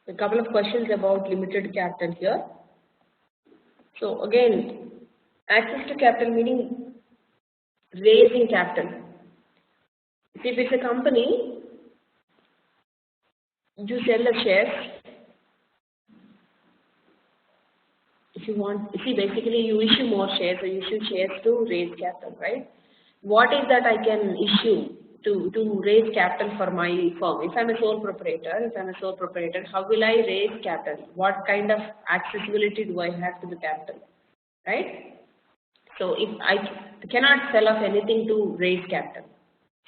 A couple of questions about limited capital here. So again, access to capital meaning raising capital. See, if it's a company, you sell the shares. If you want, see, basically you issue more shares, or you issue shares to raise capital, right? What is that I can issue to raise capital for my firm? If I'm a sole proprietor, how will I raise capital? What kind of accessibility do I have to the capital, right? So if I cannot sell off anything to raise capital,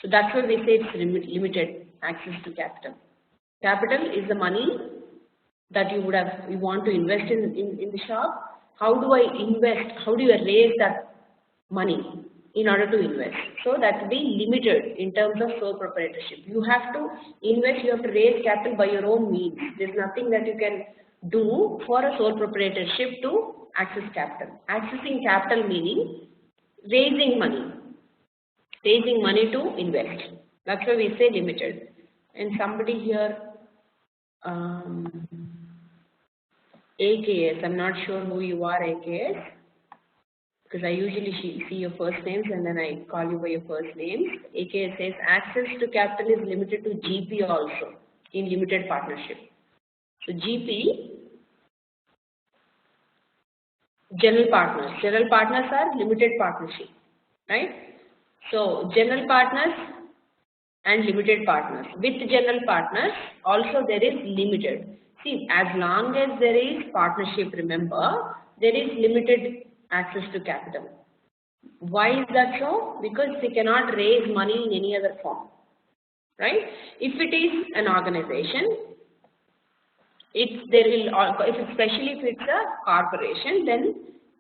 so that's why we say it's limited access to capital. Capital is the money that you want to invest in the shop. How do I invest? How do you raise that money in order to invest? So that will be limited in terms of sole proprietorship. You have to invest, you have to raise capital by your own means. There's nothing that you can do for a sole proprietorship to access capital. Accessing capital meaning raising money to invest. That's why we say limited. And somebody here, AKS, I'm not sure who you are, AKS, because I usually see your first names and then I call you by your first names. AKS says access to capital is limited to GP also in limited partnership. So GP, general partners are limited partnership, right? So general partners and limited partners. With general partners also there is limited. See, as long as there is partnership, remember, there is limited access to capital. Why is that so? Because they cannot raise money in any other form, right? If it is an organization, especially if it's a corporation, then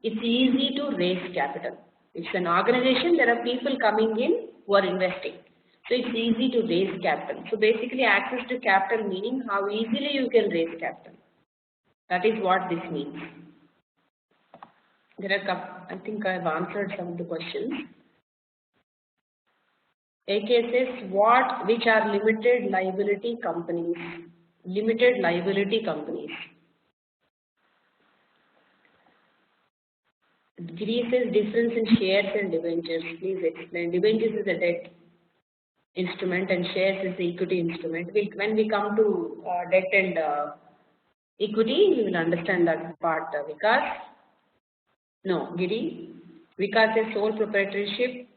it's easy to raise capital. If it's an organization, there are people coming in who are investing. So it's easy to raise capital. So basically access to capital meaning how easily you can raise capital. That is what this means. There are I think I have answered some of the questions. AK says which are limited liability companies? Limited liability companies. Giri says difference in shares and debentures. Please explain. Debentures is a debt instrument and shares is the equity instrument. When we come to debt and equity, we will understand that part. Vikas? No, Giri? Vikas says sole proprietorship,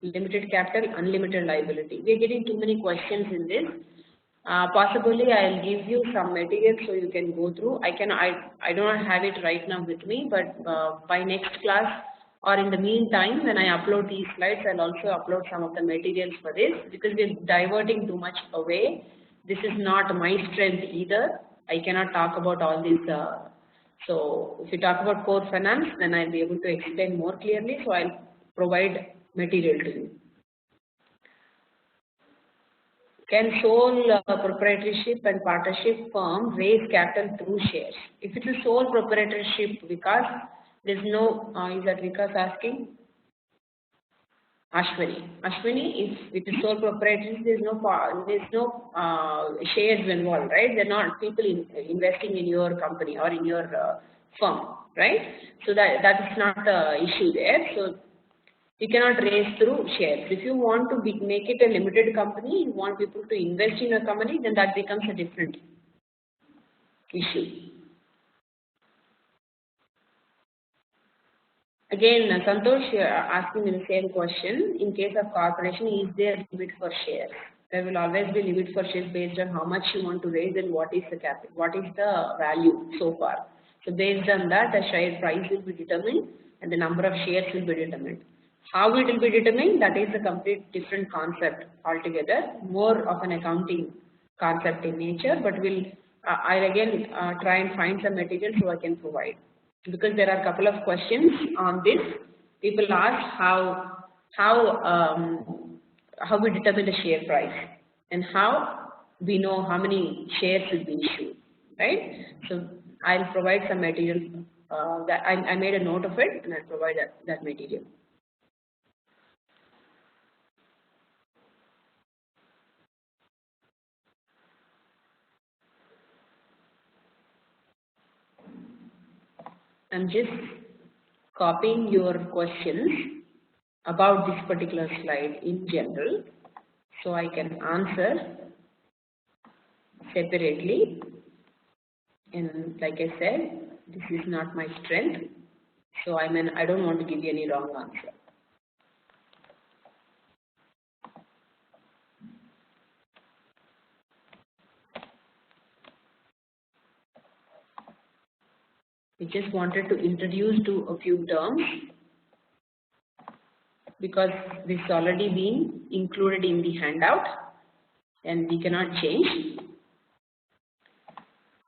limited capital, unlimited liability. We are getting too many questions in this. Possibly I will give you some material so you can go through. I do not have it right now with me, but by next class or in the meantime, when I upload these slides, I'll also upload some of the materials for this, because we're diverting too much away. This is not my strength either. I cannot talk about all these. So if you talk about core finance, then I'll be able to explain more clearly. So I'll provide material to you. Can sole proprietorship and partnership firm raise capital through shares? If it's a sole proprietorship, Vikas, there's no, is that Vikas asking? Ashwini, if with the sole proprietorship, there's no shares involved, right? They're not people investing in your company or in your firm, right? So that is not the issue there. So you cannot raise through shares. If you want to make it a limited company, you want people to invest in a company, then that becomes a different issue. Again, Santosh asking me the same question. In case of corporation, is there a limit for shares? There will always be limit for shares based on how much you want to raise and what is the capital, what is the value so far. So based on that, the share price will be determined and the number of shares will be determined. How it will be determined, that is a complete different concept altogether, more of an accounting concept in nature, but I'll again try and find some material so I can provide. Because there are a couple of questions on this. People ask how we determine the share price and how we know how many shares will be issued, right? So I'll provide some material that I made a note of it, and I'll provide that material. I'm just copying your questions about this particular slide in general, so I can answer separately. And like I said, this is not my strength, so I don't want to give you any wrong answer. We just wanted to introduce to a few terms because this has already been included in the handout and we cannot change.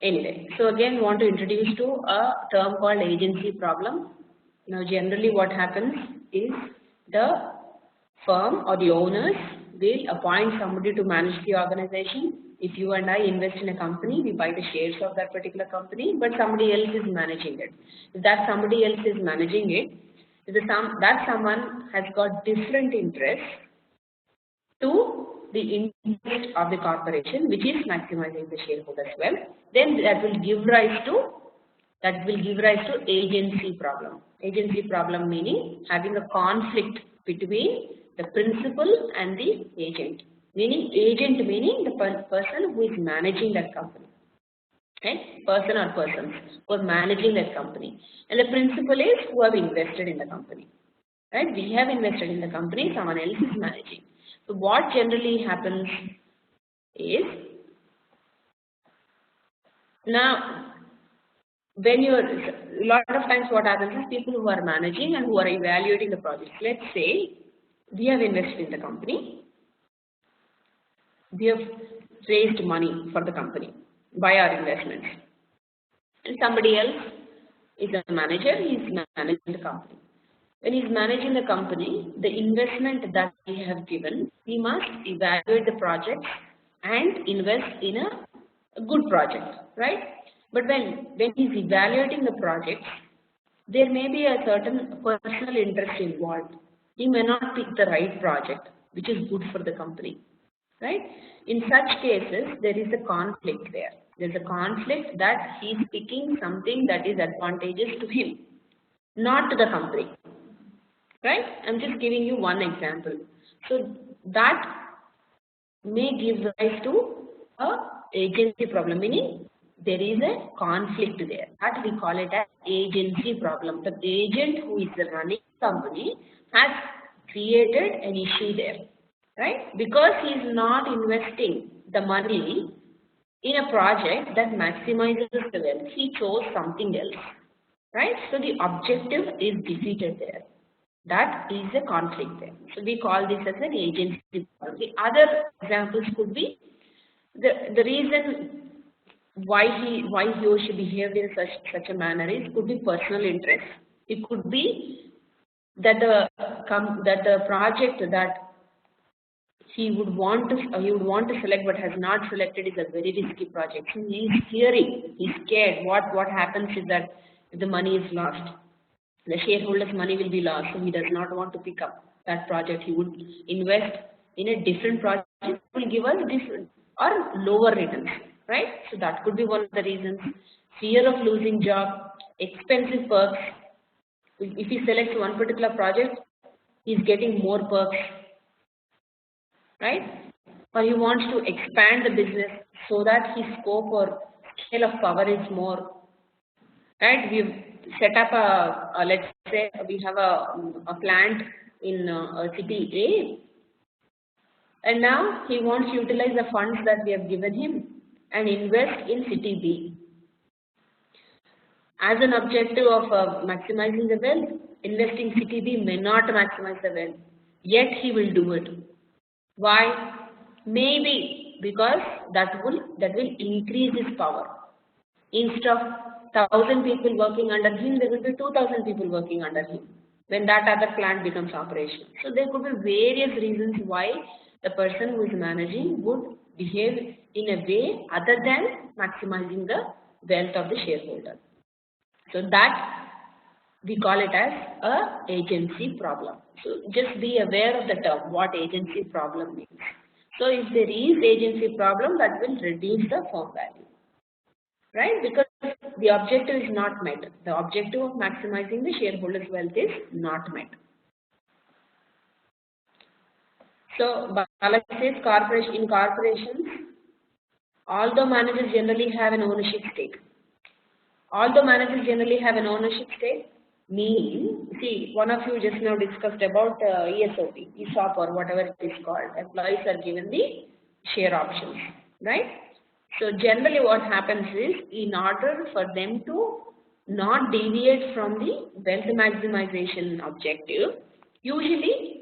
Anyway, so again want to introduce to a term called agency problem. Now generally what happens is the firm or the owners will appoint somebody to manage the organization. If you and I invest in a company, we buy the shares of that particular company, but somebody else is managing it. If that somebody else is managing it, that someone has got different interests to the interest of the corporation, which is maximizing the shareholders' wealth, then that will give rise to agency problem. Agency problem meaning having a conflict between the principal and the agent. Agent meaning the person who is managing that company. Right? Person or persons who are managing that company. And the principal is who have invested in the company. Right? We have invested in the company, someone else is managing. So what generally happens is, now when a lot of times what happens is people who are managing and who are evaluating the project. Let's say we have invested in the company. We have raised money for the company by our investments. And somebody else is a manager, he is managing the company. When he is managing the company, the investment that we have given, he must evaluate the project and invest in a good project, right? But when he is evaluating the project, there may be a certain personal interest involved. He may not pick the right project, which is good for the company, right? In such cases, there is a conflict there. There is a conflict that he is picking something that is advantageous to him, not to the company, right? I'm just giving you one example. So that may give rise to a agency problem, meaning there is a conflict there. That we call it an agency problem. The agent who is running the company has created an issue there, right? Because he is not investing the money in a project that maximizes the wealth, he chose something else, right? So the objective is defeated there. That is a conflict there. So we call this as an agency problem. The other examples could be the reason why he or she behaved in such a manner is could be personal interest. It could be that the project that he would want to select but has not selected is a very risky project. So he is fearing, he's scared. What happens is that if the money is lost, the shareholders' money will be lost, so he does not want to pick up that project. He would invest in a different project that will give us different or lower returns, right? So that could be one of the reasons. Fear of losing job, expensive perks. If he selects one particular project, he's getting more perks, right? Or he wants to expand the business so that his scope or scale of power is more, right? We've set up let's say we have a plant in city A, and now he wants to utilize the funds that we have given him and invest in city B. As an objective of maximizing the wealth, investing city B may not maximize the wealth, yet he will do it. Why? Maybe because that will increase his power. Instead of 1,000 people working under him, there will be 2,000 people working under him when that other plant becomes operational. So there could be various reasons why the person who is managing would behave in a way other than maximizing the wealth of the shareholder. So that we call it as a agency problem. So just be aware of the term, what agency problem means. So if there is agency problem, that will reduce the firm value, right? Because the objective is not met. The objective of maximizing the shareholders' wealth is not met. So, Balaji says in corporations, although managers generally have an ownership stake. Although managers generally have an ownership stake, see, one of you just now discussed about ESOP or whatever it is called. Employees are given the share options, right? So generally what happens is, in order for them to not deviate from the wealth maximization objective, usually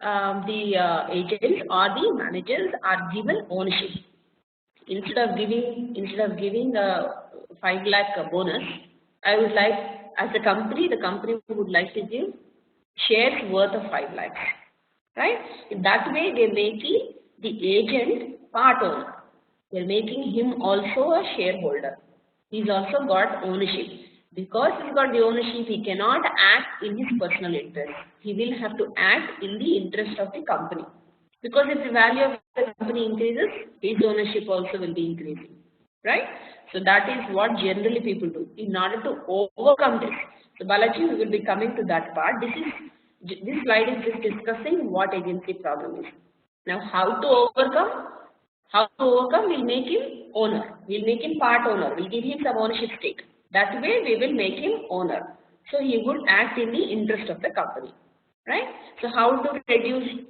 the agents or the managers are given ownership. Instead of giving a 5 lakh bonus, I would like, as a company, the company would like to give shares worth of 5 lakhs, right? In that way, they're making the agent part owner. They're making him also a shareholder. He's also got ownership. Because he's got the ownership, he cannot act in his personal interest. He will have to act in the interest of the company. Because if the value of the company increases, his ownership also will be increasing, right? So that is what generally people do in order to overcome this. So Balaji, we will be coming to that part. This slide is just discussing what agency problem is. Now, how to overcome? We'll make him owner. We'll make him part owner. We'll give him some ownership stake. That way, we will make him owner. So he would act in the interest of the company, right? So how to reduce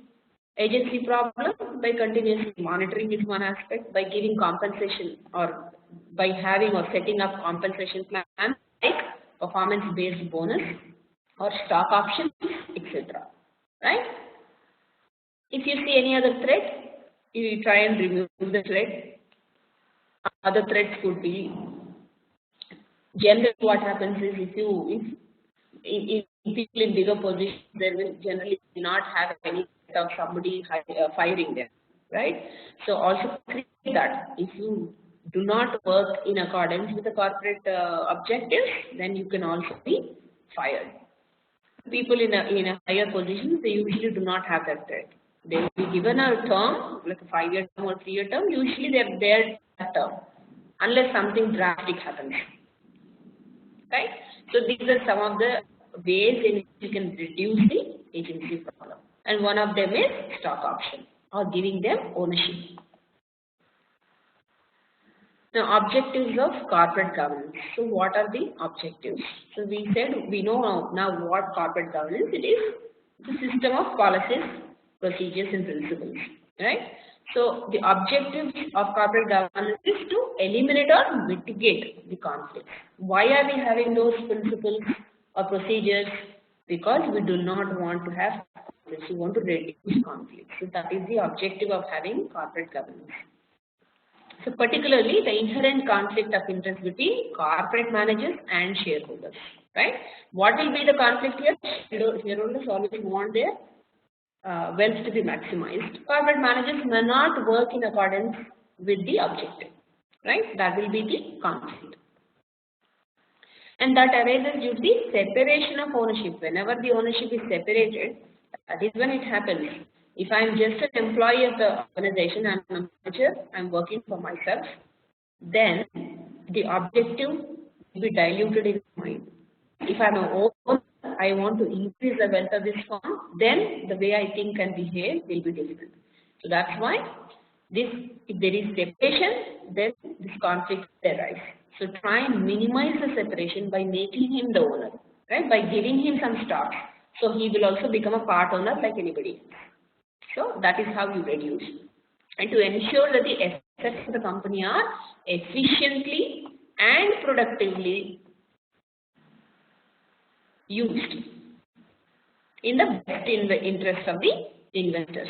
agency problem? By continuously monitoring is one aspect, by giving compensation or by having or setting up compensation plans like performance-based bonus or stock options, etc. Right? If you see any other threat, you try and remove the threat. Other threats could be, generally what happens is, if people in bigger positions, they will generally not have any of somebody firing them, right? So also create that if you do not work in accordance with the corporate objectives, then you can also be fired. People in a higher position, they usually do not have that threat. They will be given a term, like a 5-year term or 3-year term. Usually they are there that term, unless something drastic happens, right? So these are some of the ways in which you can reduce the agency problem. And one of them is stock option or giving them ownership. Now, objectives of corporate governance. So, what are the objectives? So, we know now what corporate governance it is. The system of policies, procedures, and principles, right? So, the objectives of corporate governance is to eliminate or mitigate the conflicts. Why are we having those principles or procedures? Because we do not want to have conflicts. We want to reduce conflicts. So, that is the objective of having corporate governance. So particularly the inherent conflict of interest between corporate managers and shareholders, right? What will be the conflict here? Shareholders always want their wealth to be maximized. Corporate managers may not work in accordance with the objective, right? That will be the conflict. And that arises due to the separation of ownership. Whenever the ownership is separated, that is when it happens. If I am just an employee of the organization, I am a manager, I am working for myself, then the objective will be diluted in mind. If I am an owner, I want to increase the wealth of this firm, then the way I think and behave will be different. So that's why if there is separation, then this conflict arises. So try and minimize the separation by making him the owner, right? By giving him some stocks. So he will also become a part owner like anybody else. So that is how you reduce. And to ensure that the assets of the company are efficiently and productively used in the best interest of the investors.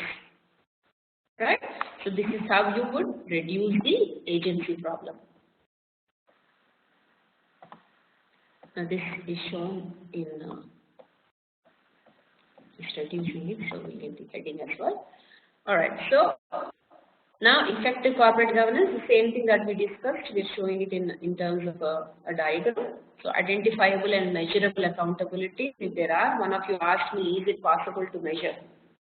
Right? So this is how you would reduce the agency problem. Now this is shown in reducing it, so we get the heading as well. Alright, so now effective corporate governance, the same thing that we discussed, we're showing it in terms of a diagram. So identifiable and measurable accountability. If there are, one of you asked me, is it possible to measure?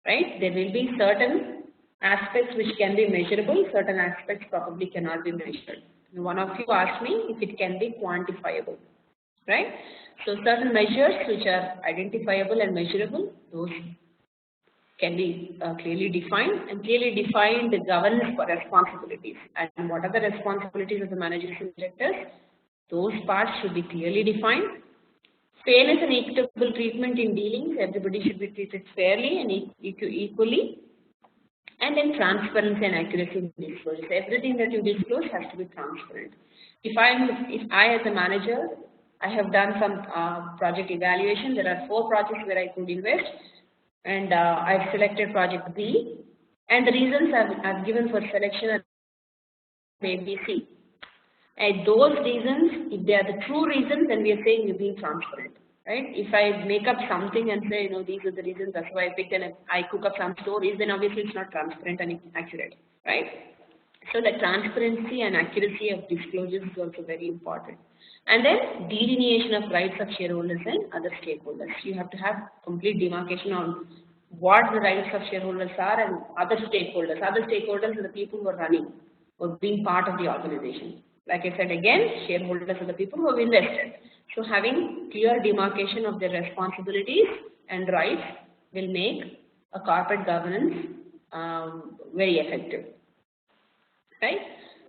Right? There will be certain aspects which can be measurable, certain aspects probably cannot be measured. One of you asked me if it can be quantifiable, right? So certain measures which are identifiable and measurable, those can be clearly defined, and clearly defined the governance for responsibilities. And what are the responsibilities of the managers and directors? Those parts should be clearly defined. Fairness and equitable treatment in dealings, everybody should be treated fairly and equally. And then transparency and accuracy in disclosures. Everything that you disclose has to be transparent. If I as a manager, I have done some project evaluation. There are 4 projects where I could invest, and I've selected project B, and the reasons I've given for selection are A, B, C. And those reasons, if they are the true reasons, then we are saying you're being transparent, right? If I make up something and say, these are the reasons, that's why I picked, and I cook up some stories, then obviously it's not transparent and accurate, right? So the transparency and accuracy of disclosures is also very important. And then delineation of rights of shareholders and other stakeholders. You have to have complete demarcation on what the rights of shareholders are and other stakeholders. Other stakeholders are the people who are running or being part of the organization. Like I said again, shareholders are the people who have invested. So having clear demarcation of their responsibilities and rights will make a corporate governance very effective, right?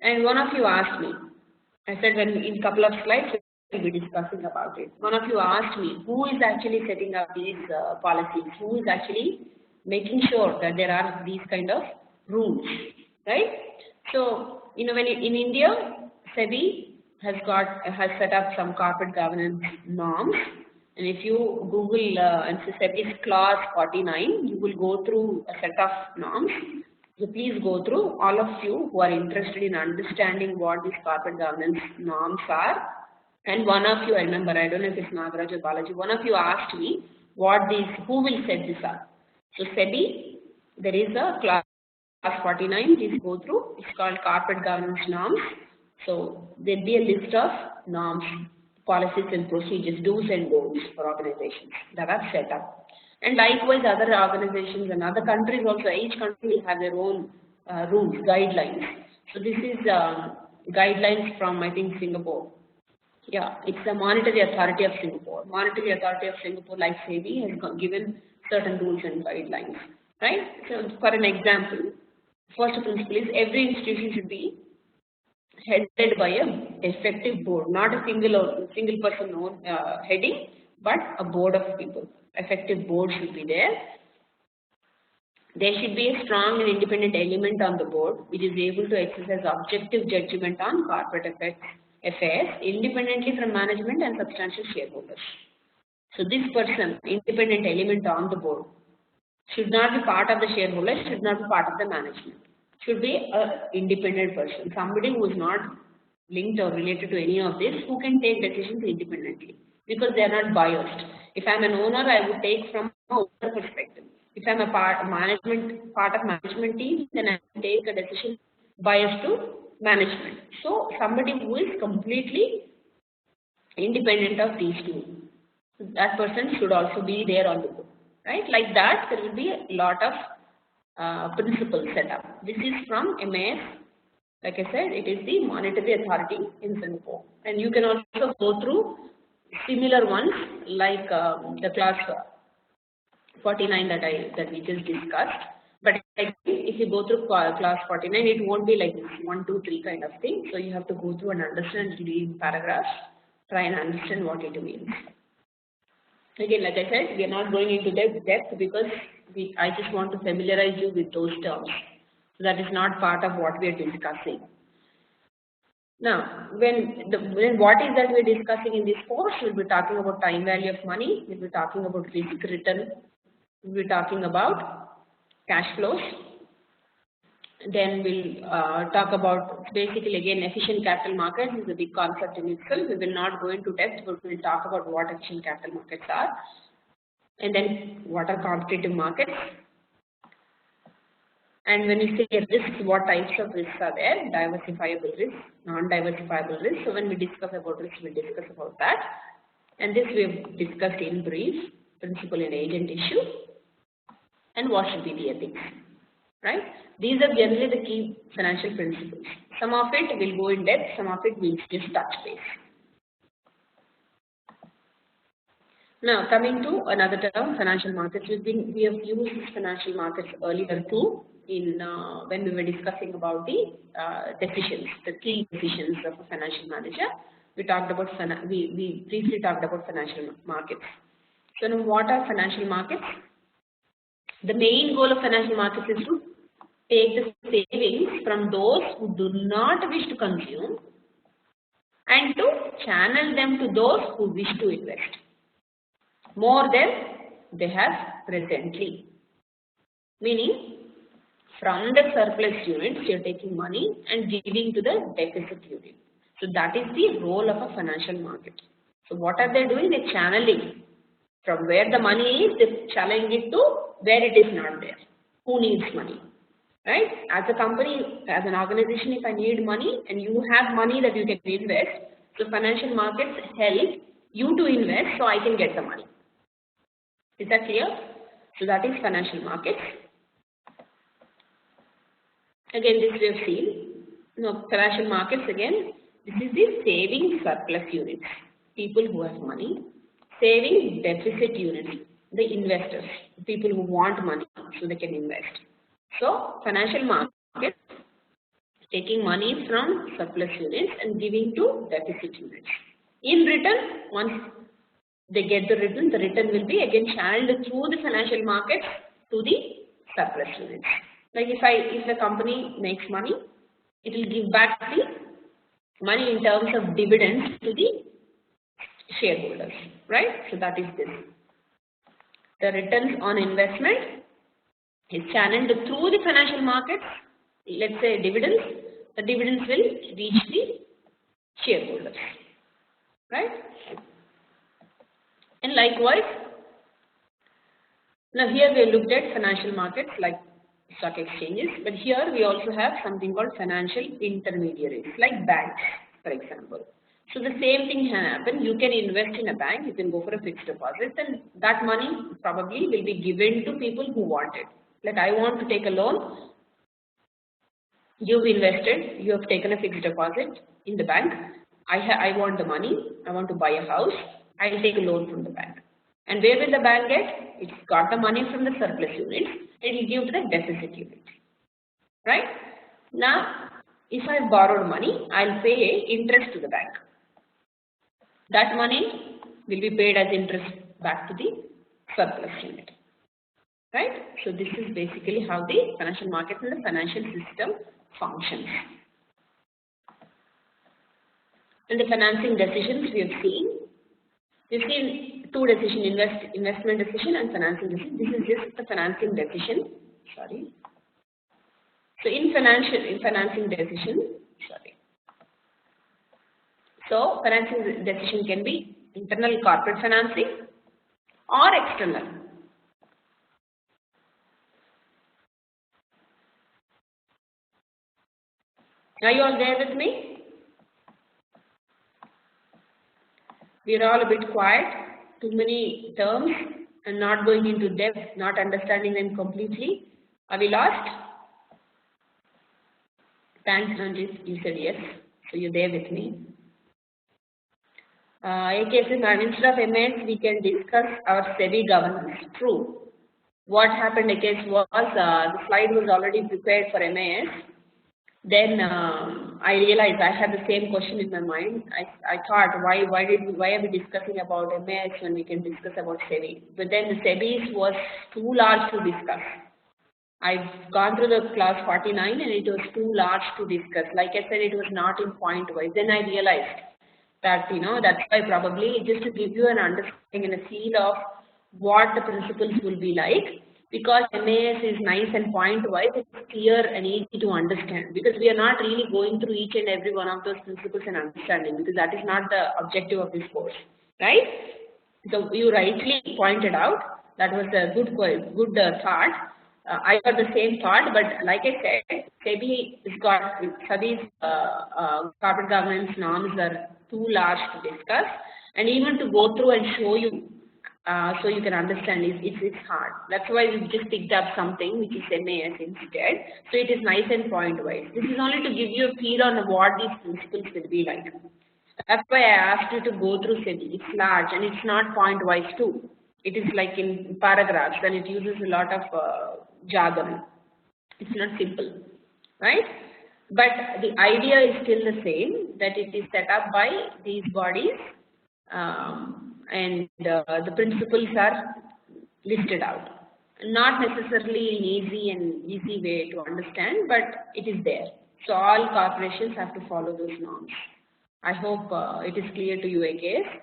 And one of you asked me, I said when in a couple of slides we'll be discussing about it. One of you asked me, who is actually setting up these policies? Who is actually making sure that there are these kind of rules, right? So, when in India, SEBI has set up some corporate governance norms, and if you Google and SEBI's clause 49, you will go through a set of norms. So please go through, all of you who are interested in understanding what these corporate governance norms are. And one of you, I remember, I don't know if it's Nagaraj or Balaji, one of you asked me who will set this up. So SEBI, there is a clause 49, please go through. It's called corporate governance norms. So there'll be a list of norms, policies and procedures, do's and don'ts for organizations that are set up. And likewise, other organizations and other countries also, each country will have their own rules, guidelines. So this is guidelines from, I think, Singapore. Yeah, it's the Monetary Authority of Singapore. Monetary Authority of Singapore, like SEBI, has given certain rules and guidelines, right? So for an example, first principle is every institution should be headed by an effective board, not a single person heading, but a board of people. Effective board should be there. There should be a strong and independent element on the board which is able to exercise objective judgment on corporate affairs independently from management and substantial shareholders. So this person, independent element on the board, should not be part of the shareholders, should not be part of the management. Should be an independent person, somebody who is not linked or related to any of this, who can take decisions independently because they are not biased. If I am an owner, I would take from an owner perspective. If I am a part of management team, then I will take a decision biased to management. So somebody who is completely independent of these two, that person should also be there on the board, right? Like that, there will be a lot of principles set up. This is from MAS. Like I said, it is the Monetary Authority in Singapore. And you can also go through similar ones like the clause 49 that we just discussed. But if you go through clause 49, it won't be like this 1, 2, 3 kind of thing. So you have to go through and understand, read paragraphs, try and understand what it means. Again, like I said, we are not going into depth because I just want to familiarize you with those terms. So that is not part of what we are discussing. Now, when what is that we are discussing in this course? We'll be talking about time value of money. We'll be talking about risk return. We'll be talking about cash flows. Then we'll talk about basically again efficient capital markets is a big concept in itself. We will not go into depth, but we'll talk about what efficient capital markets are. And then what are competitive markets. And when we say risks, what types of risks are there? Diversifiable risks, non-diversifiable risks. So when we discuss about risks, we'll discuss about that. And this we've discussed in brief, principal and agent issue. And what should be the ethics, right? These are generally the key financial principles. Some of it will go in depth, some of it will just touch base. Now, coming to another term, financial markets. We have used financial markets earlier too in when we were discussing about the decisions, the key decisions of a financial manager. We talked about we briefly talked about financial markets. So now, what are financial markets? The main goal of financial markets is to take the savings from those who do not wish to consume and to channel them to those who wish to invest more than they have presently. Meaning, from the surplus units, you are taking money and giving to the deficit unit. So that is the role of a financial market. So what are they doing? They're channeling. From where the money is, they're channeling it to where it is not there. Who needs money? Right? As a company, as an organization, if I need money and you have money that you can invest, so financial markets help you to invest so I can get the money. Is that clear? So that is financial markets. Again, this we have seen. Now, financial markets again, this is the saving surplus units. People who have money. Saving deficit units, the investors, people who want money so they can invest. So, financial markets taking money from surplus units and giving to deficit units. In return, once they get the return will be again channeled through the financial markets to the surplus units. Like if the company makes money, it will give back the money in terms of dividends to the shareholders, right? So that is this. The returns on investment is channeled through the financial markets. Let's say dividends. The dividends will reach the shareholders, right? And likewise, now here we looked at financial markets like stock exchanges, but here we also have something called financial intermediaries like banks, for example. So the same thing can happen. You can invest in a bank, you can go for a fixed deposit, and that money probably will be given to people who want it. Like I want to take a loan, you've invested, you have taken a fixed deposit in the bank. I want the money, I want to buy a house, I'll take a loan from the bank. And where will the bank get? It's got the money from the surplus units, it will give to the deficit unit. Right? Now, if I borrowed money, I'll pay interest to the bank. That money will be paid as interest back to the surplus unit. Right? So this is basically how the financial market and the financial system functions. And the financing decisions we have seen. We've seen two decisions, investment decision and financing decision. This is just the financing decision. Sorry. So in financing decision, sorry. So financing decision can be internal corporate financing or external. Are you all there with me? We are all a bit quiet, too many terms and not going into depth, not understanding them completely. Are we lost? Thanks, Ranjit. You said yes. So you're there with me. Instead of MAS, we can discuss our SEBI governance. True. What happened, was the slide was already prepared for MAS. Then I realized I had the same question in my mind. I thought, why are we discussing about MAS when we can discuss about SEBI? But then the SEBI was too large to discuss. I've gone through the class 49 and it was too large to discuss. Like I said, it was not in point wise. Then I realized that, that's why probably just to give you an understanding and a feel of what the principles will be like. Because MAS is nice and point-wise, it's clear and easy to understand. Because we are not really going through each and every one of those principles and understanding. Because that is not the objective of this course, right? So you rightly pointed out that was a good thought. I got the same thought, but like I said, SEBI's corporate governance norms are too large to discuss, and even to go through and show you so you can understand it's hard. That's why we just picked up something which is MAS instead. So it is nice and point wise. This is only to give you a feel on what these principles will be like. That's why I asked you to go through SEBI. It's large and it's not point wise too. It is like in paragraphs and it uses a lot of jargon. It's not simple, right? But the idea is still the same, that it is set up by these bodies and the principles are listed out. Not necessarily in easy way to understand, but it is there. So all corporations have to follow those norms. I hope it is clear to you, AKS.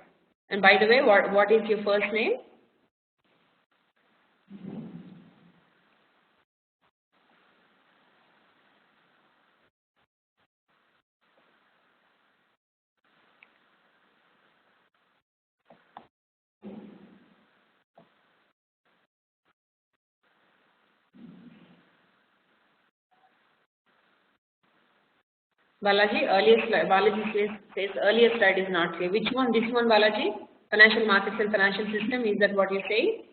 And by the way, what is your first name? Balaji, Balaji says earlier slide is not clear. Which one? This one, Balaji? Financial markets and financial system. Is that what you're saying?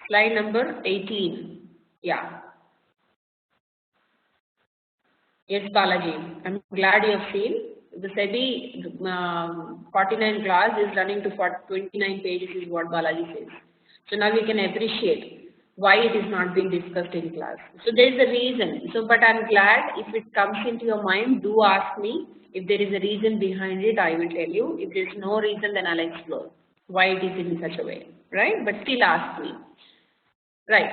Slide number 18. Yeah. Yes, Balaji. I'm glad you have seen. The SEBI 49 class is running to 29 pages is what Balaji says. So now we can appreciate why it is not being discussed in class. So there is a reason. So, but I'm glad if it comes into your mind, do ask me. If there is a reason behind it, I will tell you. If there is no reason, then I'll explore why it is in such a way, right? But still ask me, right?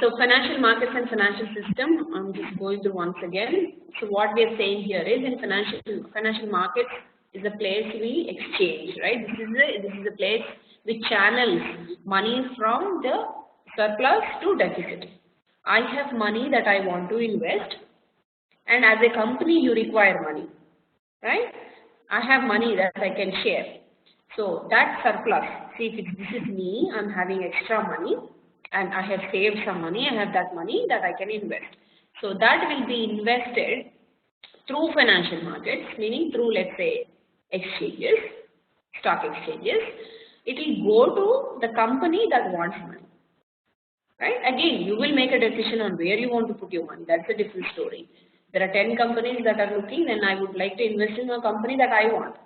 So financial markets and financial system, I'm just going through once again. So what we are saying here is in financial markets is a place we exchange, right? This is a place which channels money from the surplus to deficit. I have money that I want to invest, and as a company you require money, right? I have money that I can share. So that surplus, see if this is me, I'm having extra money and I have saved some money, I have that money that I can invest. So that will be invested through financial markets, meaning through, let's say, exchanges, stock exchanges. It will go to the company that wants money, right? Again, you will make a decision on where you want to put your money. That's a different story. There are 10 companies that are looking and I would like to invest in a company that I want.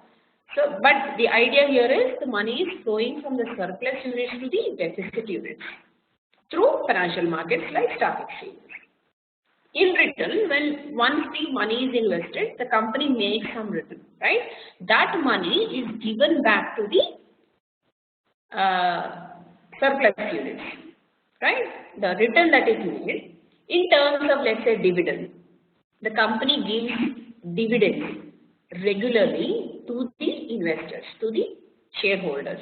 So, but the idea here is the money is flowing from the surplus units to the deficit units through financial markets like stock exchanges. In return, when once the money is invested, the company makes some return, right? That money is given back to the surplus units, right? The return that is made in terms of, let's say, dividend. The company gives dividends regularly to the investors, to the shareholders.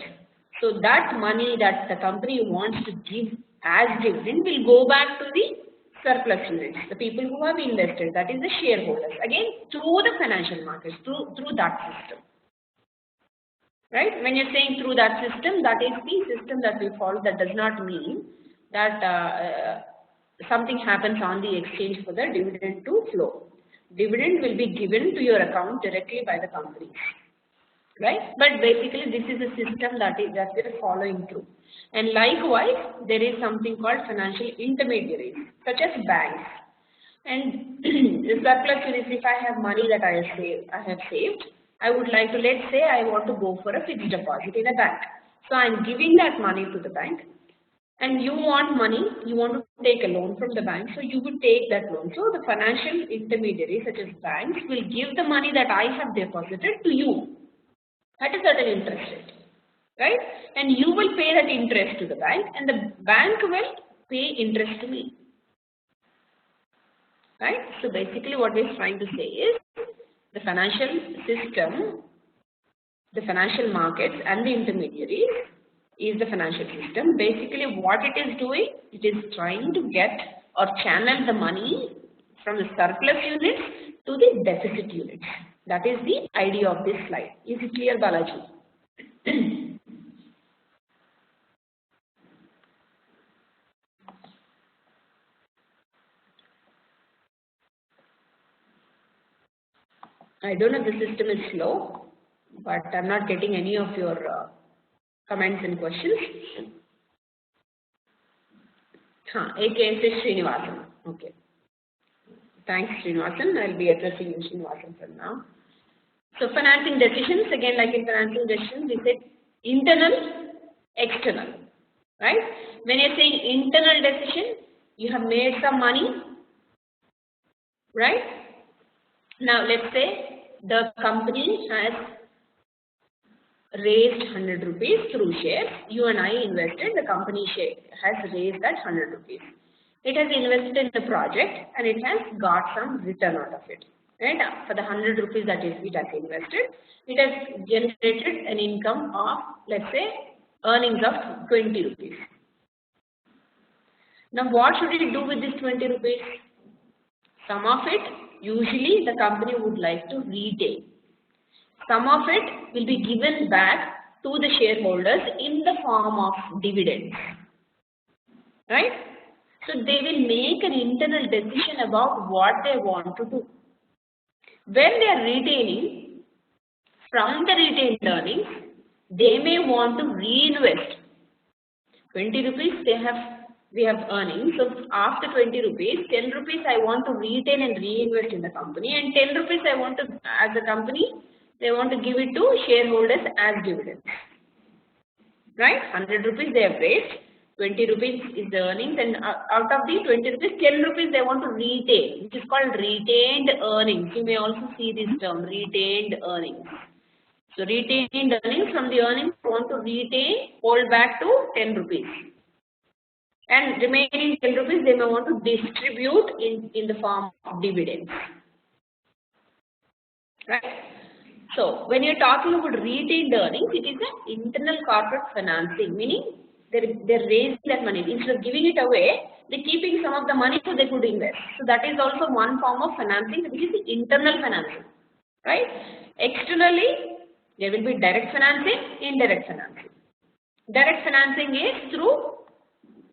So that money that the company wants to give as dividend will go back to the surplus units, the people who have invested, that is the shareholders, again through the financial markets, through that system. Right? When you're saying through that system, that is the system that we follow. That does not mean that something happens on the exchange for the dividend to flow. Dividend will be given to your account directly by the company. Right? But basically this is a system that we're following through. And likewise, there is something called financial intermediaries, such as banks. And the surplus units, if I have money that I have saved, I would like to, let's say I want to go for a fixed deposit in a bank. So I'm giving that money to the bank. And you want money, you want to take a loan from the bank, so you would take that loan. So the financial intermediaries, such as banks, will give the money that I have deposited to you at a certain interest rate, right? And you will pay that interest to the bank, and the bank will pay interest to me, right? So basically what we're trying to say is the financial system, the financial markets and the intermediaries is the financial system. Basically what it is doing, it is trying to get or channel the money from the surplus units to the deficit units. That is the idea of this slide. Is it clear, Balaji? I don't know if the system is slow, but I'm not getting any of your comments and questions. AKS is Srinivasan. Okay. Thanks, Srinivasan. I'll be addressing you, Srinivasan, from now. So financing decisions, again, like in financing decisions, we said internal, external, right? When you're saying internal decision, you have made some money, right? Now, let's say the company has raised 100 rupees through shares. You and I invested, the company share has raised that 100 rupees. It has invested in the project and it has got some return out of it. Right? For the 100 rupees that it has invested, it has generated an income of, let's say, earnings of 20 rupees. Now, what should it do with this 20 rupees? Some of it, usually the company would like to retain. Some of it will be given back to the shareholders in the form of dividends. Right? So, they will make an internal decision about what they want to do. When they are retaining, from the retained earnings, they may want to reinvest. 20 rupees we have earnings. So after 20 rupees, 10 rupees I want to retain and reinvest in the company, and 10 rupees I want to, as a company, they want to give it to shareholders as dividends. Right? 100 rupees they have raised. 20 rupees is the earnings, and out of the 20 rupees, 10 rupees they want to retain, which is called retained earnings. You may also see this term, retained earnings. So retained earnings, from the earnings they want to retain, hold back to 10 rupees. And remaining 10 rupees they may want to distribute in the form of dividends. Right? So when you're talking about retained earnings, it is an internal corporate financing, meaning they're raising that money. Instead of giving it away, they're keeping some of the money so they could invest. So that is also one form of financing, which is the internal financing. Right? Externally, there will be direct financing, indirect financing. Direct financing is through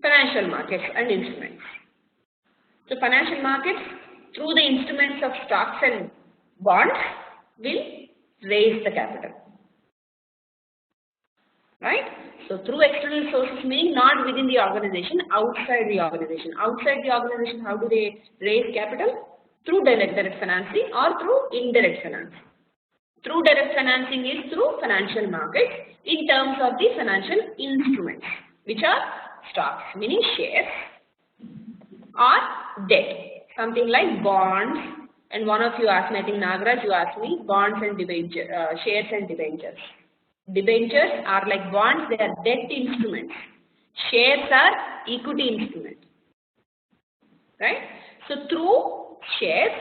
financial markets and instruments. So financial markets, through the instruments of stocks and bonds, will raise the capital. Right? So through external sources, meaning not within the organization, outside the organization. Outside the organization, how do they raise capital? Through direct financing or through indirect financing. Through direct financing is through financial markets in terms of the financial instruments, which are stocks, meaning shares, or debt, something like bonds. And one of you asked me, I think Nagaraj, you asked me, bonds and shares and debentures. Debentures are like bonds, they are debt instruments. Shares are equity instruments. Right? So through shares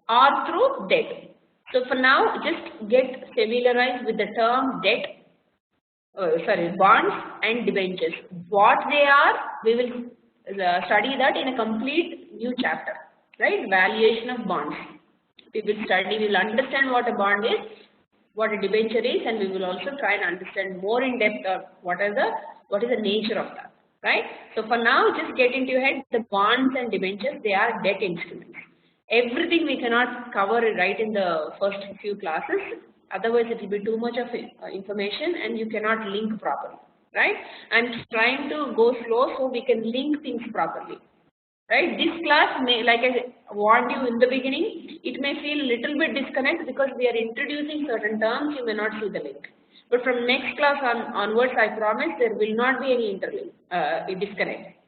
or through debt. So for now, just get familiarized with the term bonds and debentures. What they are, we will study that in a complete new chapter. Right? Valuation of bonds. We will understand what a bond is, what a debenture is, and we will also try and understand more in depth of what is the nature of that, right? So for now, just get into your head, the bonds and debentures, they are debt instruments. Everything we cannot cover right in the first few classes, otherwise it will be too much of information and you cannot link properly, right? I'm trying to go slow so we can link things properly. Right? This class may, like I warned you in the beginning, it may feel a little bit disconnect because we are introducing certain terms, you may not see the link. But from next class onwards, I promise there will not be any disconnect.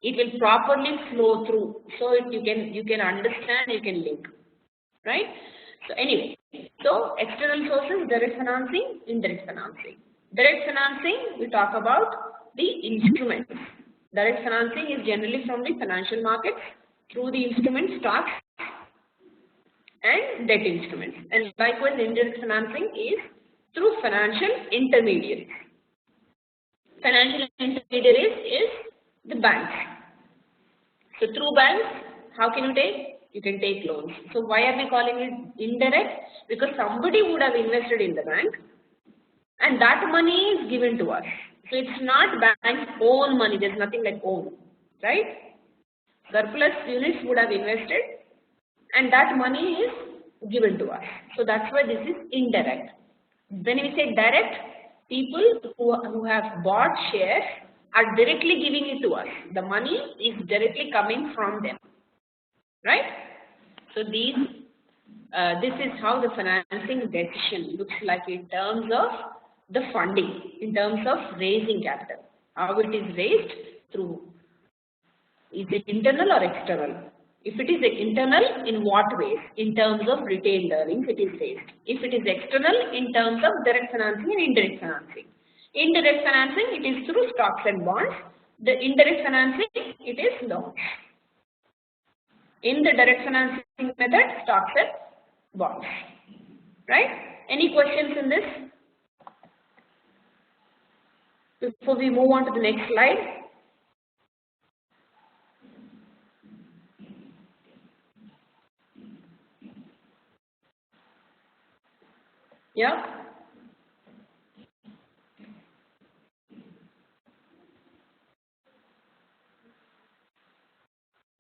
It will properly flow through, so you can understand, you can link. Right? So anyway, so external sources, direct financing, indirect financing. Direct financing, we talk about the instruments. Direct financing is generally from the financial markets through the instruments, stocks and debt instruments. And likewise, indirect financing is through financial intermediaries. Financial intermediaries is the banks. So through banks, how can you take? You can take loans. So why are we calling it indirect? Because somebody would have invested in the bank and that money is given to us. So it's not bank's own money, there's nothing like own, right? Surplus units would have invested and that money is given to us. So that's why this is indirect. When we say direct, people who have bought shares are directly giving it to us. The money is directly coming from them, right? So this is how the financing decision looks like in terms of the funding, in terms of raising capital. How it is raised through, is it internal or external? If it is internal, in what ways? In terms of retained earnings, it is raised. If it is external, in terms of direct financing and indirect financing. Indirect financing, it is through stocks and bonds. The indirect financing, it is loans. In the direct financing method, stocks and bonds. Right? Any questions in this? Before we move on to the next slide. Yeah.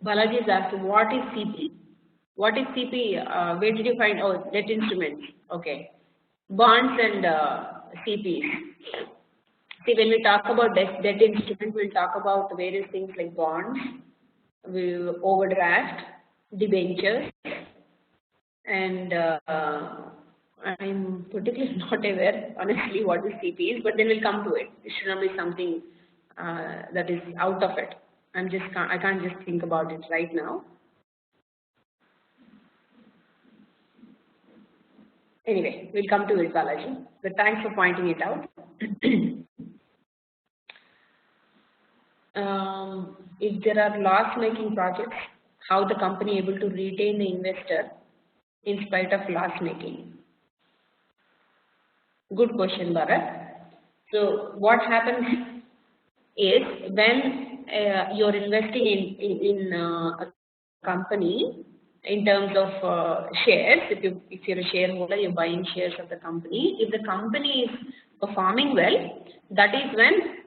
Balaji is asking, what is CP? What is CP? Where did you find? Oh, debt instruments. Okay. Bonds and CPs. See, when we talk about debt instrument, we'll talk about various things like bonds, overdraft, debentures, and I'm particularly not aware, honestly, what is CP is, but then we'll come to it. It should not be something that is out of it. I can't just think about it right now. Anyway, we'll come to it, Balaji. But thanks for pointing it out. If there are loss-making projects, how the company able to retain the investor in spite of loss-making? Good question, Bharat. So what happens is when you're investing in a company in terms of shares, if you're a shareholder, you're buying shares of the company. If the company is performing well, that is when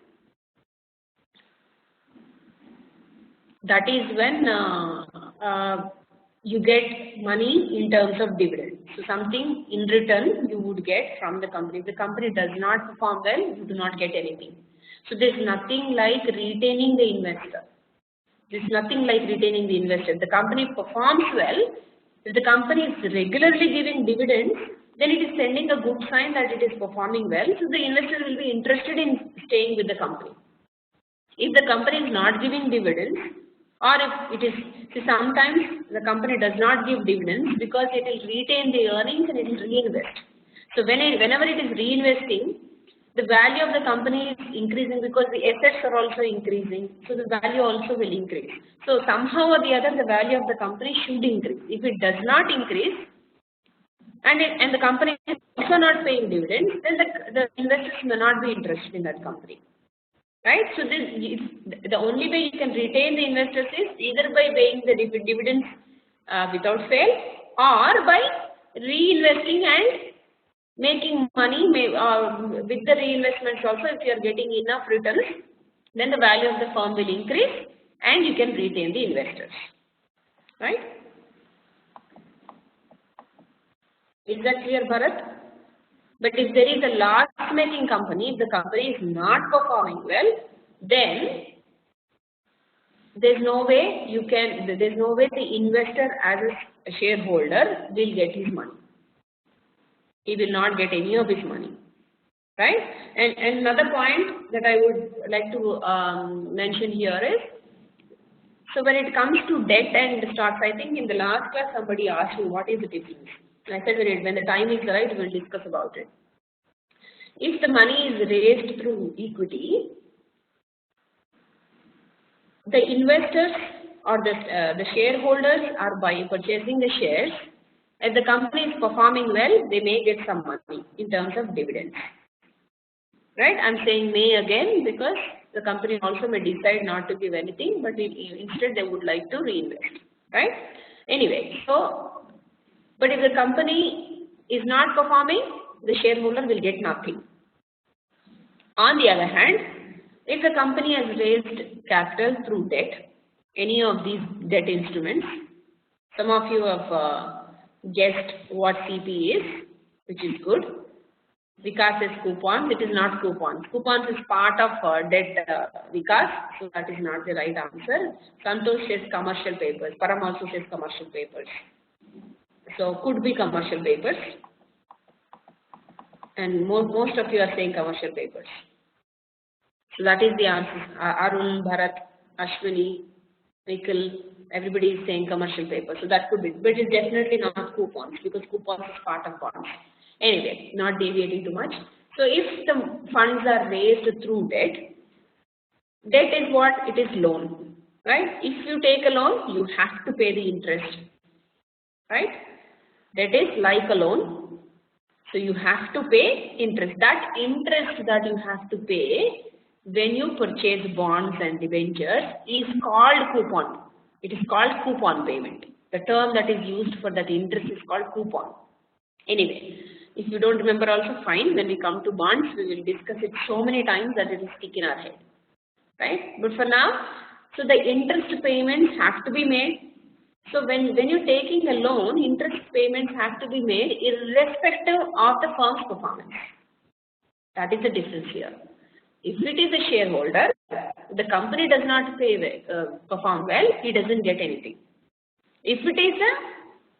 you get money in terms of dividend. So something in return you would get from the company. If the company does not perform well, you do not get anything. So there's nothing like retaining the investor. There's nothing like retaining the investor. The company performs well. If the company is regularly giving dividends, then it is sending a good sign that it is performing well. So the investor will be interested in staying with the company. If the company is not giving dividends, or if it is, sometimes the company does not give dividends because it will retain the earnings and it will reinvest. So whenever it is reinvesting, the value of the company is increasing because the assets are also increasing. So the value also will increase. So somehow or the other, the value of the company should increase. If it does not increase, and the company is also not paying dividends, then the investors may not be interested in that company. Right? So the only way you can retain the investors is either by paying the dividends without fail, or by reinvesting and making money with the reinvestments also. If you are getting enough returns, then the value of the firm will increase and you can retain the investors. Right? Is that clear, Bharat? But if there is a loss-making company, if the company is not performing well, then there's no way the investor as a shareholder will get his money. He will not get any of his money. Right? And another point that I would like to mention here is, so when it comes to debt and stocks, I think in the last class somebody asked me what is the difference. I said when the time is right, we'll discuss about it. If the money is raised through equity, the investors or the shareholders are purchasing the shares. If the company is performing well, they may get some money in terms of dividends. Right? I'm saying may again because the company also may decide not to give anything, but instead they would like to reinvest. Right? Anyway, but if the company is not performing, the shareholder will get nothing. On the other hand, if the company has raised capital through debt, any of these debt instruments, some of you have guessed what CP is, which is good. Vikas is coupons. It is not coupons. Coupons is part of debt, Vikas, so that is not the right answer. Santosh says commercial papers. Param also says commercial papers. So could be commercial papers. And most of you are saying commercial papers. So that is the answer. Arun, Bharat, Ashwini, Nikhil, everybody is saying commercial paper. So that could be, but it is definitely not coupons because coupons is part of bonds. Anyway, not deviating too much. So if the funds are raised through debt, debt is what? It is loan, right? If you take a loan, you have to pay the interest, right? Debt is like a loan. So you have to pay interest. That interest that you have to pay when you purchase bonds and debentures is called coupon. It is called coupon payment. The term that is used for that interest is called coupon. Anyway, if you don't remember also fine, when we come to bonds, we will discuss it so many times that it will stick in our head, right? But for now, so the interest payments have to be made. So when you're taking a loan, interest payments have to be made irrespective of the firm's performance. That is the difference here. If it is a shareholder, the company does not perform well, he doesn't get anything. If it is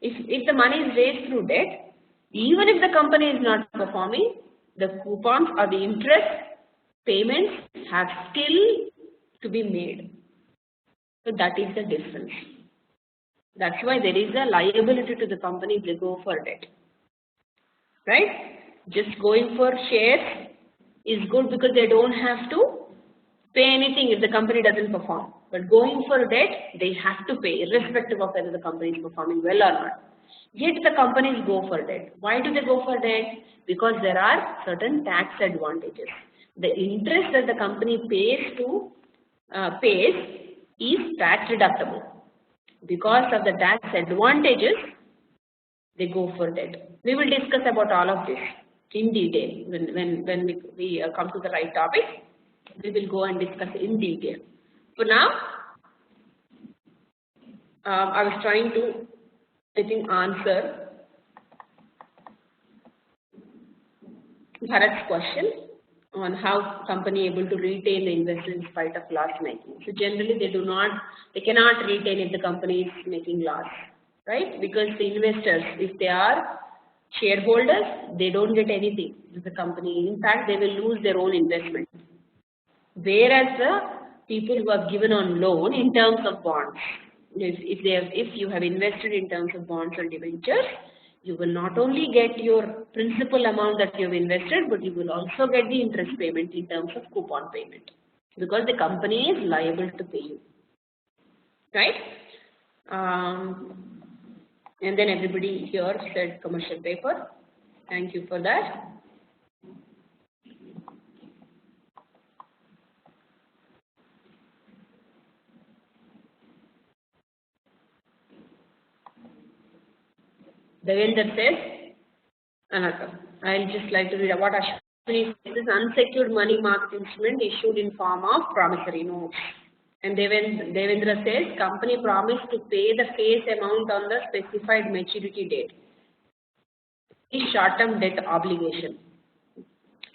if the money is raised through debt, even if the company is not performing, the coupons or the interest payments have still to be made. So that is the difference. That's why there is a liability to the company if they go for debt. Right? Just going for shares is good because they don't have to pay anything if the company doesn't perform. But going for debt, they have to pay irrespective of whether the company is performing well or not. Yet the companies go for debt. Why do they go for debt? Because there are certain tax advantages. The interest that the company pays is tax deductible. Because of the tax advantages, they go for debt. We will discuss about all of this in detail when we come to the right topic. We will go and discuss in detail. For now, I was trying to, answer Bharat's question on how company able to retain the investment in spite of loss making. So generally they cannot retain if the company is making loss, right? Because the investors, if they are shareholders, they don't get anything with the company. In fact, they will lose their own investment. Whereas the people who have given on loan in terms of bonds, if you have invested in terms of bonds or debentures, you will not only get your principal amount that you have invested, but you will also get the interest payment in terms of coupon payment because the company is liable to pay you, right? And then everybody here said commercial paper. Thank you for that. Devendra says, I'll just like to read what Ashwini says is unsecured money market instrument issued in form of promissory notes. And Devendra says, company promised to pay the face amount on the specified maturity date. Is short-term debt obligation.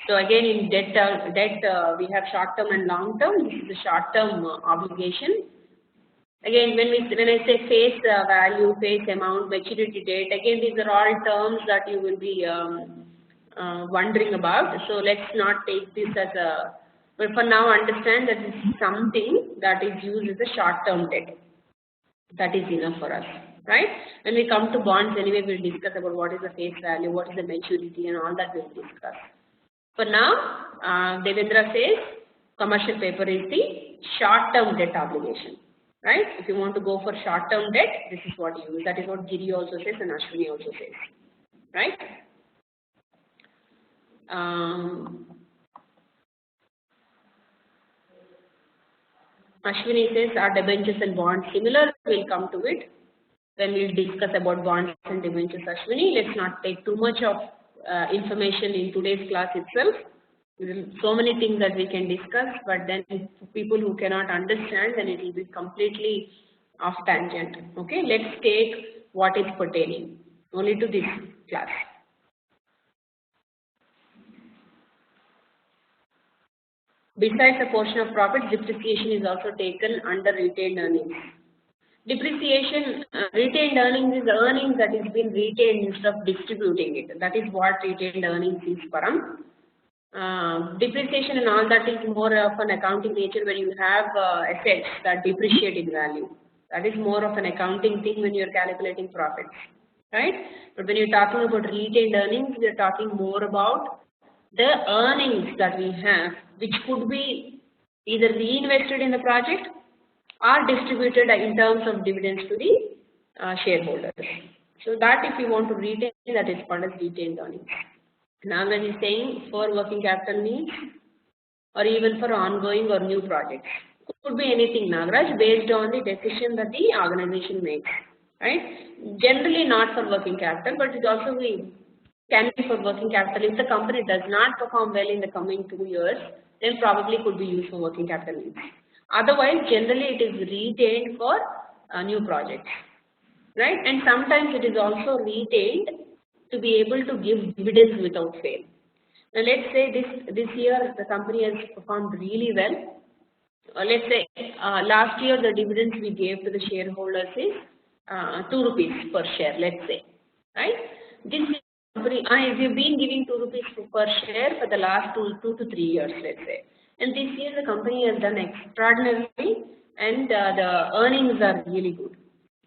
So again, in debt we have short-term and long-term. This is a short-term obligation. Again, when I say face value, face amount, maturity date, again these are all terms that you will be wondering about. So let's not take this as a, but for now understand that this is something that is used as a short-term debt. That is enough for us, right? When we come to bonds, anyway, we'll discuss about what is the face value, what is the maturity, and all that we'll discuss. For now, Devendra says commercial paper is the short-term debt obligation. Right? If you want to go for short-term debt, this is what you use. That is what Giri also says and Ashwini also says. Right? Ashwini says, are debentures and bonds similar? We'll come to it when we'll discuss about bonds and debentures, Ashwini. Let's not take too much of information in today's class itself. There are so many things that we can discuss, but then for people who cannot understand, then it will be completely off tangent. Okay, let's take what is pertaining. only to this class. Besides a portion of profit, depreciation is also taken under retained earnings. Depreciation, retained earnings is earnings that is been retained instead of distributing it. That is what retained earnings is, Param. Depreciation and all that is more of an accounting nature where you have assets that depreciate in value. That is more of an accounting thing when you are calculating profits, right? But when you're talking about retained earnings, we are talking more about the earnings that we have, which could be either reinvested in the project or distributed in terms of dividends to the shareholders. So that if you want to retain, that is called as retained earnings. Now when you're saying for working capital needs or even for ongoing or new projects, it could be anything, Nagaraj, based on the decision that the organization makes, right? Generally not for working capital, but it also can be for working capital. If the company does not perform well in the coming 2 years, then probably could be used for working capital needs. Otherwise, generally it is retained for new projects, right? And sometimes it is also retained to be able to give dividends without fail. Now, let's say this year the company has performed really well. Let's say last year the dividends we gave to the shareholders is 2 rupees per share, let's say, right? This company, we've been giving 2 rupees per share for the last two to 3 years, let's say. And this year the company has done extraordinarily and the earnings are really good.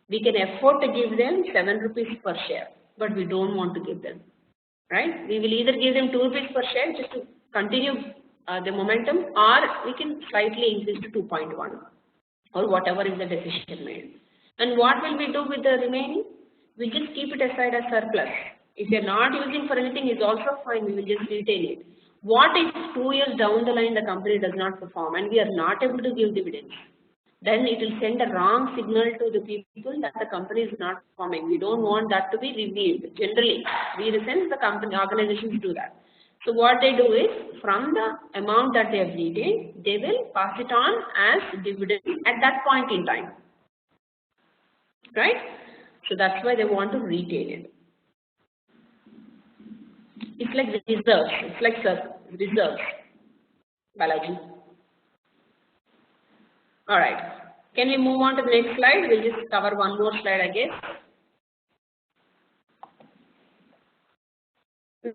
We can afford to give them 7 rupees per share, but we don't want to give them, right? We will either give them 2 rupees per share just to continue the momentum, or we can slightly increase to 2.1 or whatever is the decision made. And what will we do with the remaining? We'll just keep it aside as surplus. If you're not using for anything, it's also fine. We will just retain it. What if 2 years down the line the company does not perform and we are not able to give dividends? Then it will send a wrong signal to the people that the company is not performing. We don't want that to be revealed. Generally, we resent the company, organizations do that. So what they do is, from the amount that they have retained, they will pass it on as dividends at that point in time, right? So that's why they want to retain it. It's like the reserves. It's like reserves, Balaji. All right. Can we move on to the next slide? We'll just cover one more slide, I guess.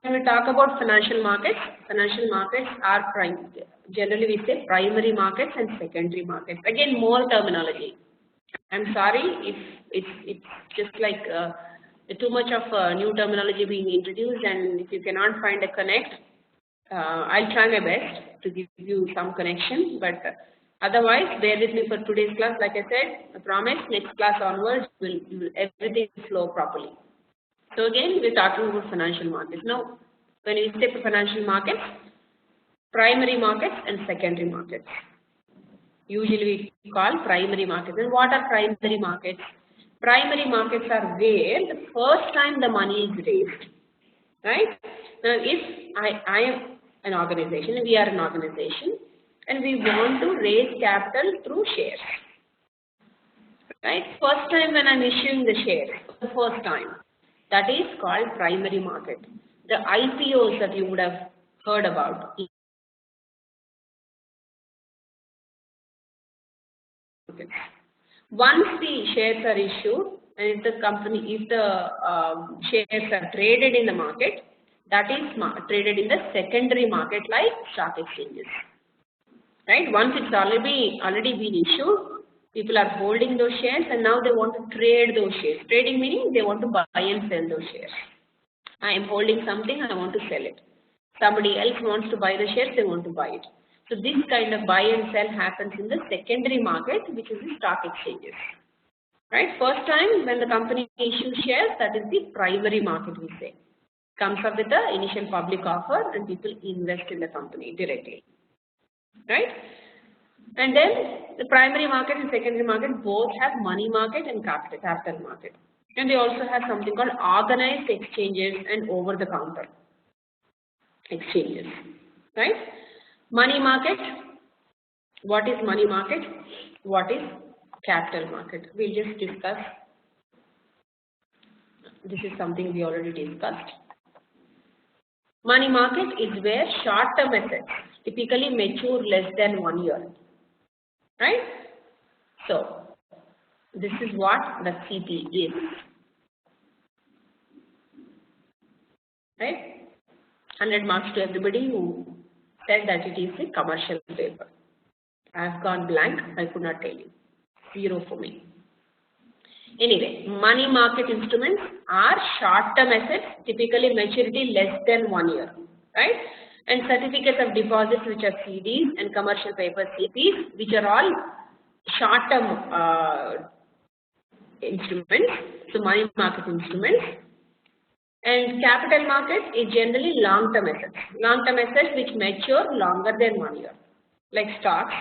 When we talk about financial markets are generally we say primary markets and secondary markets. Again, more terminology. I'm sorry if it's just like too much of new terminology being introduced, and if you cannot find a connect, I'll try my best to give you some connection, but otherwise bear with me for today's class. Like I said, I promise next class onwards everything will flow properly. So again, we're talking about financial markets. Now, when we say financial markets, primary markets and secondary markets. Usually we call primary markets. And what are primary markets? Primary markets are where the first time the money is raised, right? Now, if I am an organization, we are an organization, and we want to raise capital through shares, right? First time when I'm issuing the shares, the first time, that is called primary market. The IPOs that you would have heard about. Once the shares are issued and if the shares are traded in the market, that is traded in the secondary market like stock exchanges, right? Once it's already been issued, people are holding those shares and now they want to trade those shares. Trading meaning they want to buy and sell those shares. I am holding something, I want to sell it. Somebody else wants to buy the shares, they want to buy it. So this kind of buy and sell happens in the secondary market, which is the stock exchanges. Right? First time when the company issues shares, that is the primary market, we say. Comes up with the initial public offer and people invest in the company directly. Right? And then the primary market and secondary market both have money market and capital market. And they also have something called organized exchanges and over-the-counter exchanges. Right? Money market. What is money market? What is capital market? We'll just discuss This is something we already discussed. Money market is where short-term assets typically mature less than 1 year, right? So, this is what the CP is, right? 100 marks to everybody who said that it is a commercial paper. I have gone blank, I could not tell you. 0 for me. Anyway, money market instruments are short-term assets, typically maturity less than 1 year, right? And certificates of deposits, which are CDs, and commercial paper CPs, which are all short-term instruments, so money market instruments. And capital market is generally long-term assets. Long-term assets which mature longer than 1 year, like stocks.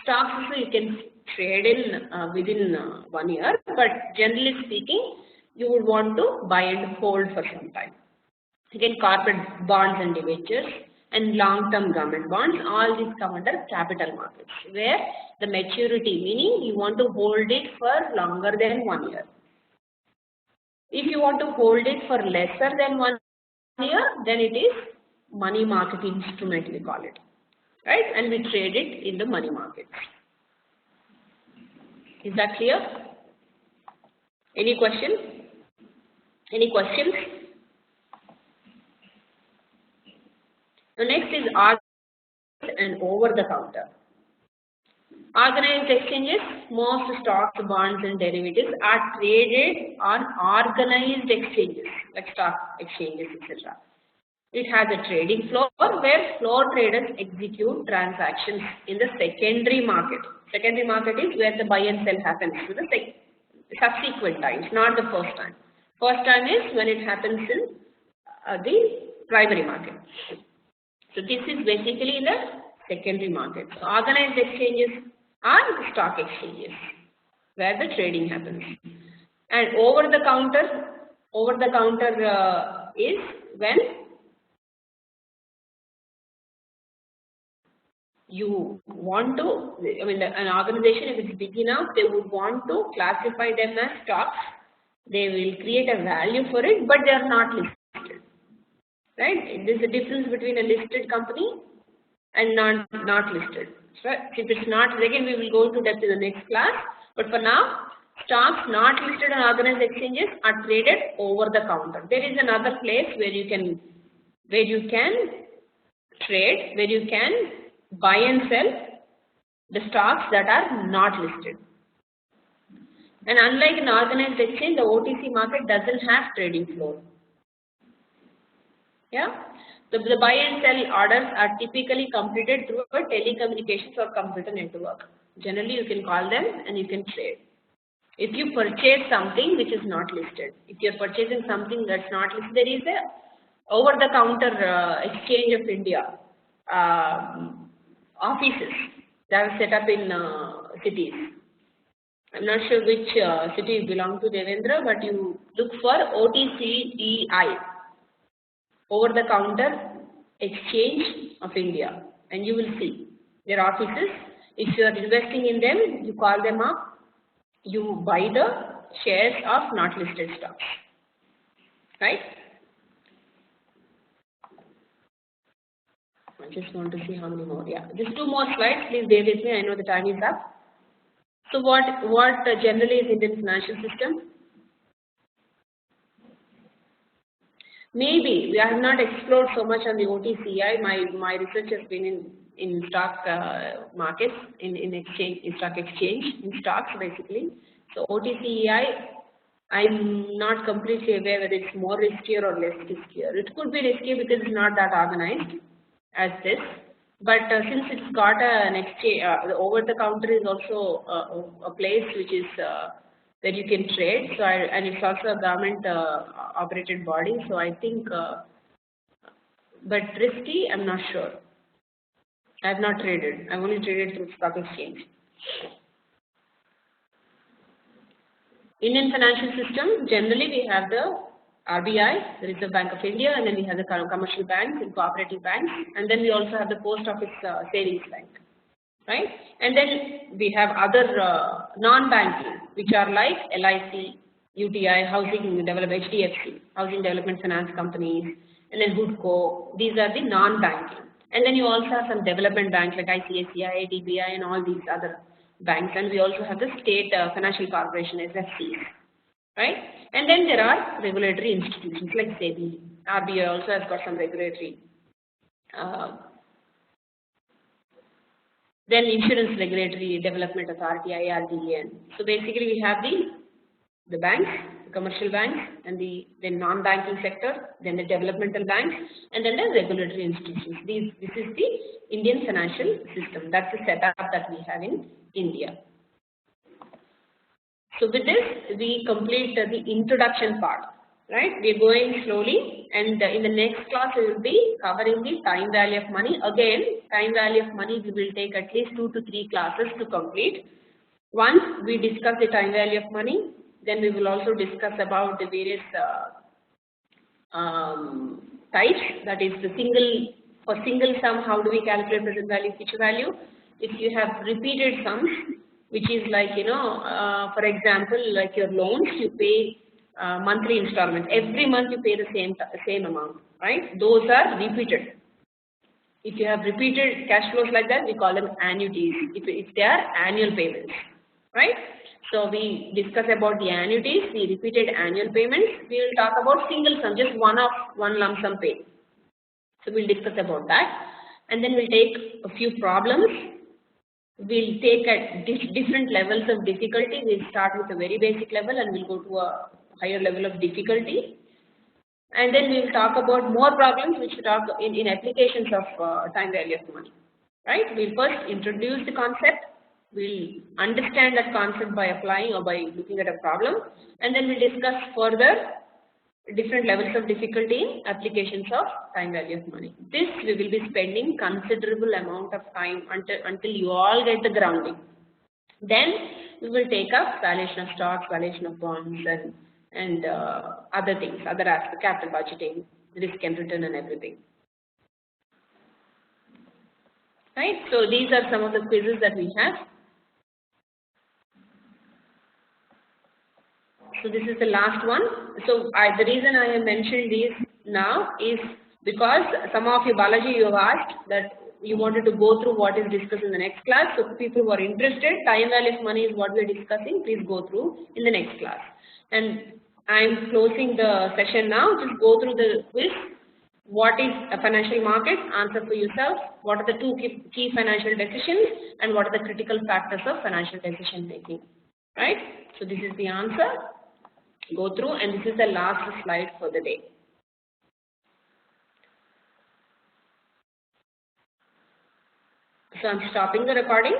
Stocks also you can trade in within 1 year, but generally speaking, you would want to buy and hold for some time. Again, corporate bonds and debentures and long-term government bonds, all these come under capital markets, where the maturity, meaning you want to hold it for longer than 1 year. If you want to hold it for lesser than 1 year, then it is money market instrument, we call it, right? And we trade it in the money markets. Is that clear? Any question? Any questions? The next is organized and over-the-counter. Organized exchanges, most stocks, bonds and derivatives are traded on organized exchanges like stock exchanges, etc. It has a trading floor where floor traders execute transactions in the secondary market. Secondary market is where the buy and sell happens to the subsequent times, not the first time. First time is when it happens in the primary market. So this is basically the secondary market. So organized exchanges are the stock exchanges where the trading happens. And over the counter is when you want to, an organization, if it's big enough, they would want to classify them as stocks. They will create a value for it, but they are not listed, right? There's a difference between a listed company and not listed. So if it's not, again we will go into depth in the next class, but for now, stocks not listed on organized exchanges are traded over the counter. There is another place where you can trade, where you can buy and sell the stocks that are not listed. And unlike an organized exchange, the OTC market doesn't have trading floor. Yeah? The buy and sell orders are typically completed through a telecommunications or computer network. Generally, you can call them and you can trade. If you purchase something which is not listed, if you are purchasing something that's not listed, there is a over-the-counter Exchange of India offices that are set up in cities. I'm not sure which city you belong to, Devendra, but you look for OTCEI, Over-the-Counter Exchange of India, and you will see their offices. If you are investing in them, you call them up, you buy the shares of not listed stocks, right? I just want to see how many more. Yeah, just 2 more slides. Please bear with me. I know the time is up. So what generally is Indian financial system? Maybe we have not explored so much on the OTCI. My research has been in stock markets, in stock exchange, in stocks basically. So OTCEI, I'm not completely aware whether it's more riskier or less riskier. It could be risky because it's not that organized as this. But since it's got an exchange, the over-the-counter is also a place which is where you can trade. So and it's also a government operated body. So I think, but risky, I'm not sure. I have not traded. I've only traded through stock exchange. Indian financial system, generally we have the RBI, the Reserve Bank of India, and then we have the commercial banks and cooperative banks, and then we also have the post office savings bank, right? And then we have other non-banking, which are like LIC, UTI, Housing Development, HDFC, Housing Development Finance Companies, and then HUDCO. These are the non-banking. And then you also have some development banks like ICICI, DBI, and all these other banks. And we also have the state financial corporation, SFCs, right? And then there are regulatory institutions like SEBI. RBI also has got some regulatory. Then Insurance Regulatory Development Authority, IRDAN. So basically we have the banks, the commercial banks, and the non-banking sector, then the developmental banks, and then the regulatory institutions. This is the Indian financial system. That's the setup that we have in India. So with this, we complete the introduction part, right? We're going slowly, and in the next class, we will be covering the time value of money. Again, time value of money, we will take at least 2 to 3 classes to complete. Once we discuss the time value of money, then we will also discuss about the various types. That is the single sum, how do we calculate present value, future value? If you have repeated sums, which is like, for example, like your loans, you pay monthly installment. Every month you pay the same amount, right? Those are repeated. If you have repeated cash flows like that, we call them annuities, if they are annual payments, right? So we discuss about the annuities, the repeated annual payments. We will talk about single sum, just one lump sum pay. So we'll discuss about that. And then we'll take a few problems. We'll take at different levels of difficulty. We'll start with a very basic level and we'll go to a higher level of difficulty. And then we'll talk about more problems which we talk in applications of time value of money, right? We'll first introduce the concept. We'll understand that concept by applying or by looking at a problem, and then we'll discuss further different levels of difficulty in applications of time value of money. This we will be spending considerable amount of time until you all get the grounding. Then we will take up valuation of stocks, valuation of bonds, and other things, other aspects, capital budgeting, risk and return, and everything. Right? So these are some of the quizzes that we have. So this is the last one. So the reason I have mentioned these now is because some of you, Balaji, you have asked that you wanted to go through what is discussed in the next class. So people who are interested, time value of money is what we are discussing. Please go through in the next class. And I'm closing the session now. Just go through the quiz. What is a financial market? Answer for yourself. What are the 2 key financial decisions? And what are the critical factors of financial decision making? Right? So this is the answer. Go through, and this is the last slide for the day. So I'm stopping the recording.